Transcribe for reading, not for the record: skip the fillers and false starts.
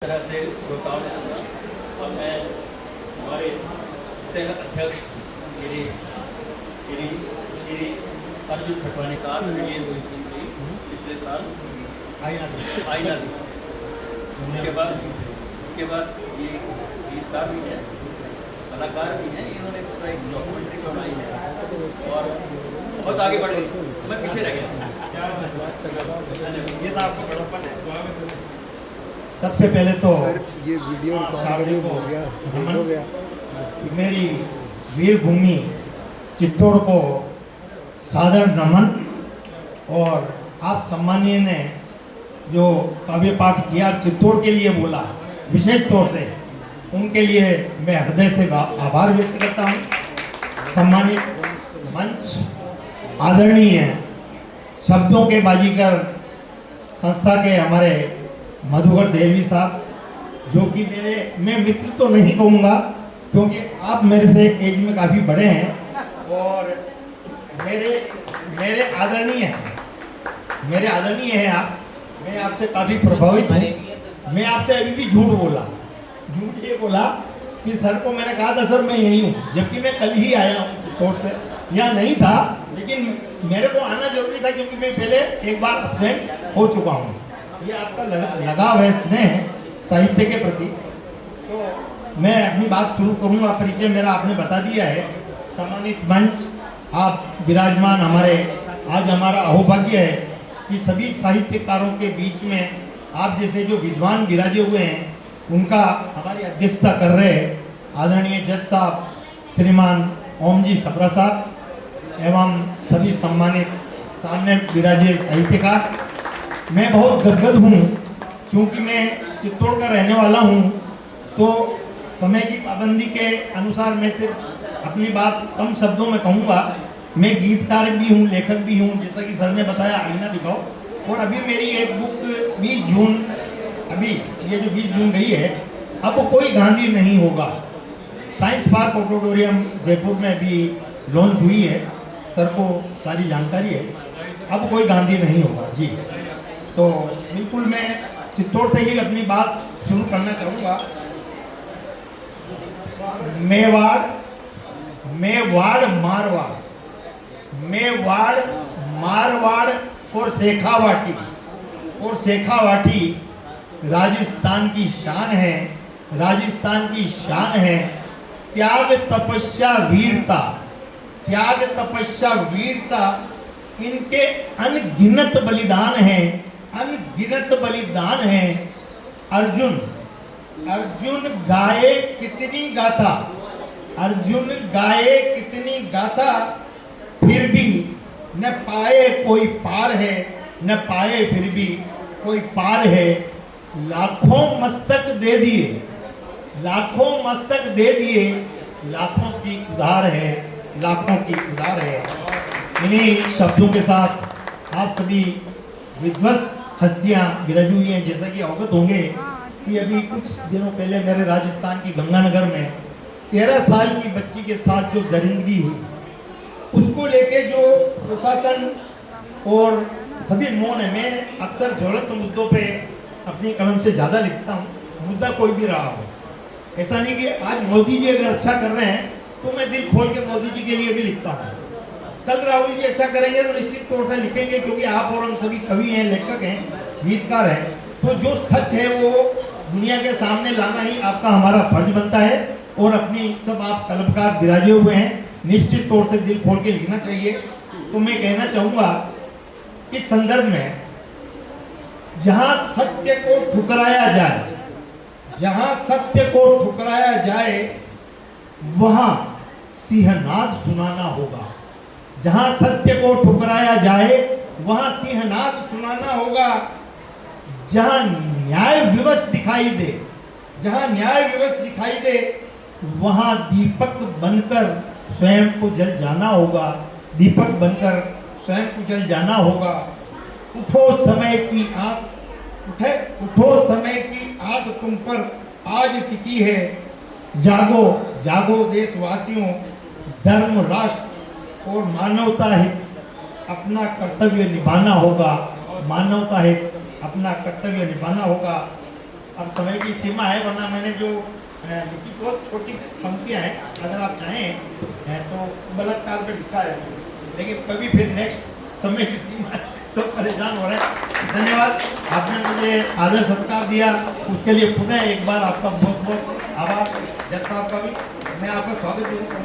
तरह से श्रोताओं ने सुना और मैं हमारे सह अध्यक्ष श्री अर्जुन खटवानी साहब रिलीज हुई थी पिछले साल आईना थी। उसके बाद ये गीतकार भी हैं, कलाकार भी हैं, इन्होंने पूरा एक डॉक्यूमेंट्री बनाई है और बहुत आगे बढ़ गई, मैं पीछे रह गया। ये तो आपको बड़प्पन है। सबसे पहले तो सर ये वीडियो साथियों को हो गया नमन। हो गया। मेरी वीर भूमि चित्तौड़ को सादर नमन। और आप सम्मानीय ने जो काव्य पाठ किया चित्तौड़ के लिए बोला, विशेष तौर से उनके लिए मैं हृदय से आभार व्यक्त करता हूँ। सम्मानित मंच, आदरणीय शब्दों के बाजीगर संस्था के हमारे मधुकर देवी साहब, जो कि मैं मित्र तो नहीं कहूँगा क्योंकि आप मेरे से एज में काफ़ी बड़े हैं और मेरे आदरणीय हैं आप। मैं आपसे काफ़ी प्रभावित हूँ। मैं आपसे अभी भी झूठ ये बोला कि सर को मैंने कहा था सर मैं यहीं हूँ, जबकि मैं कल ही आया हूँ चित्तौड़ से, यहाँ नहीं था, लेकिन मेरे को आना जरूरी था क्योंकि मैं पहले एक बार अब्सेंट हो चुका हूँ। ये आपका लगाव है, स्नेह साहित्य के प्रति। तो मैं अपनी बात शुरू करूँगा। परिचय मेरा आपने बता दिया है। सम्मानित मंच, आप विराजमान, आज हमारा अहोभाग्य है कि सभी साहित्यकारों के बीच में आप जैसे जो विद्वान विराजे हुए हैं उनका हमारी अध्यक्षता कर रहे आदरणीय जज साहब श्रीमान ओम जी सबरा साहब एवं सभी सम्मानित सामने विराजे साहित्यकार। मैं बहुत गदगद हूँ क्योंकि मैं चित्तौड़ का रहने वाला हूँ, तो समय की पाबंदी के अनुसार मैं सिर्फ अपनी बात कम शब्दों में कहूँगा। मैं गीतकार भी हूँ, लेखक भी हूँ, जैसा कि सर ने बताया आईना दिखाओ। और अभी मेरी एक बुक 20 जून, अभी ये जो 20 जून गई है, अब कोई गांधी नहीं होगा, साइंस पार्क ऑडिटोरियम जयपुर में भी लॉन्च हुई है। सर को सारी जानकारी है। अब कोई गांधी नहीं होगा जी। तो बिल्कुल मैं चित्तौड़ से ही अपनी बात शुरू करना चाहूँगा। मेवाड़ मारवाड़ और शेखावाटी राजस्थान की शान है। त्याग तपस्या वीरता इनके अनगिनत बलिदान हैं। अर्जुन गाए कितनी गाथा फिर भी न पाए कोई पार है। लाखों मस्तक दे दिए, लाखों की उधार है। इन्हीं शब्दों के साथ आप सभी विध्वस्त हस्तियां विराजी हुई हैं। जैसा कि अवगत होंगे कि अभी कुछ दिनों पहले मेरे राजस्थान की गंगानगर में 13 साल की बच्ची के साथ जो दरिंदगी हुई, उसको लेके जो प्रशासन और सभी मौन है। मैं अक्सर ज्वलंत मुद्दों पे अपनी कलम से ज़्यादा लिखता हूँ, मुद्दा कोई भी रहा हो। ऐसा नहीं कि आज मोदी जी अगर अच्छा कर रहे हैं तो मैं दिल खोल के मोदी जी के लिए भी लिखता हूँ। कल राहुल जी अच्छा करेंगे तो निश्चित तौर से लिखेंगे, क्योंकि आप और हम सभी कवि हैं, लेखक हैं, गीतकार हैं। तो जो सच है वो दुनिया के सामने लाना ही आपका हमारा फर्ज बनता है। और अपनी सब आप कलमकार विराजे हुए हैं, निश्चित तौर से दिल खोल के लिखना चाहिए। तो मैं कहना चाहूँगा इस संदर्भ में, जहाँ सत्य को ठुकराया जाए वहाँ सिंहनाद सुनाना होगा। जहाँ सत्य को ठुकराया जाए वहाँ सिंहनाद सुनाना होगा। जहाँ न्याय विवश दिखाई दे वहाँ दीपक बनकर स्वयं को जल जाना होगा। उठो समय की आग तुम पर आज टिकी है। जागो देशवासियों, धर्म, राष्ट्र और मानवता हित अपना कर्तव्य निभाना होगा। अब समय की सीमा है, वरना मैंने जो लिखी बहुत छोटी पंक्तियाँ हैं, अगर आप चाहें तो बलात्कार पे लिखा है, लेकिन कभी फिर नेक्स्ट समय की सीमा है, सब परेशान हो रहे हैं। धन्यवाद, आपने मुझे आदर सत्कार दिया, उसके लिए पुनः एक बार आपका बहुत बहुत आभार। जैसा आपका भी मैं आपका स्वागत करूँगा।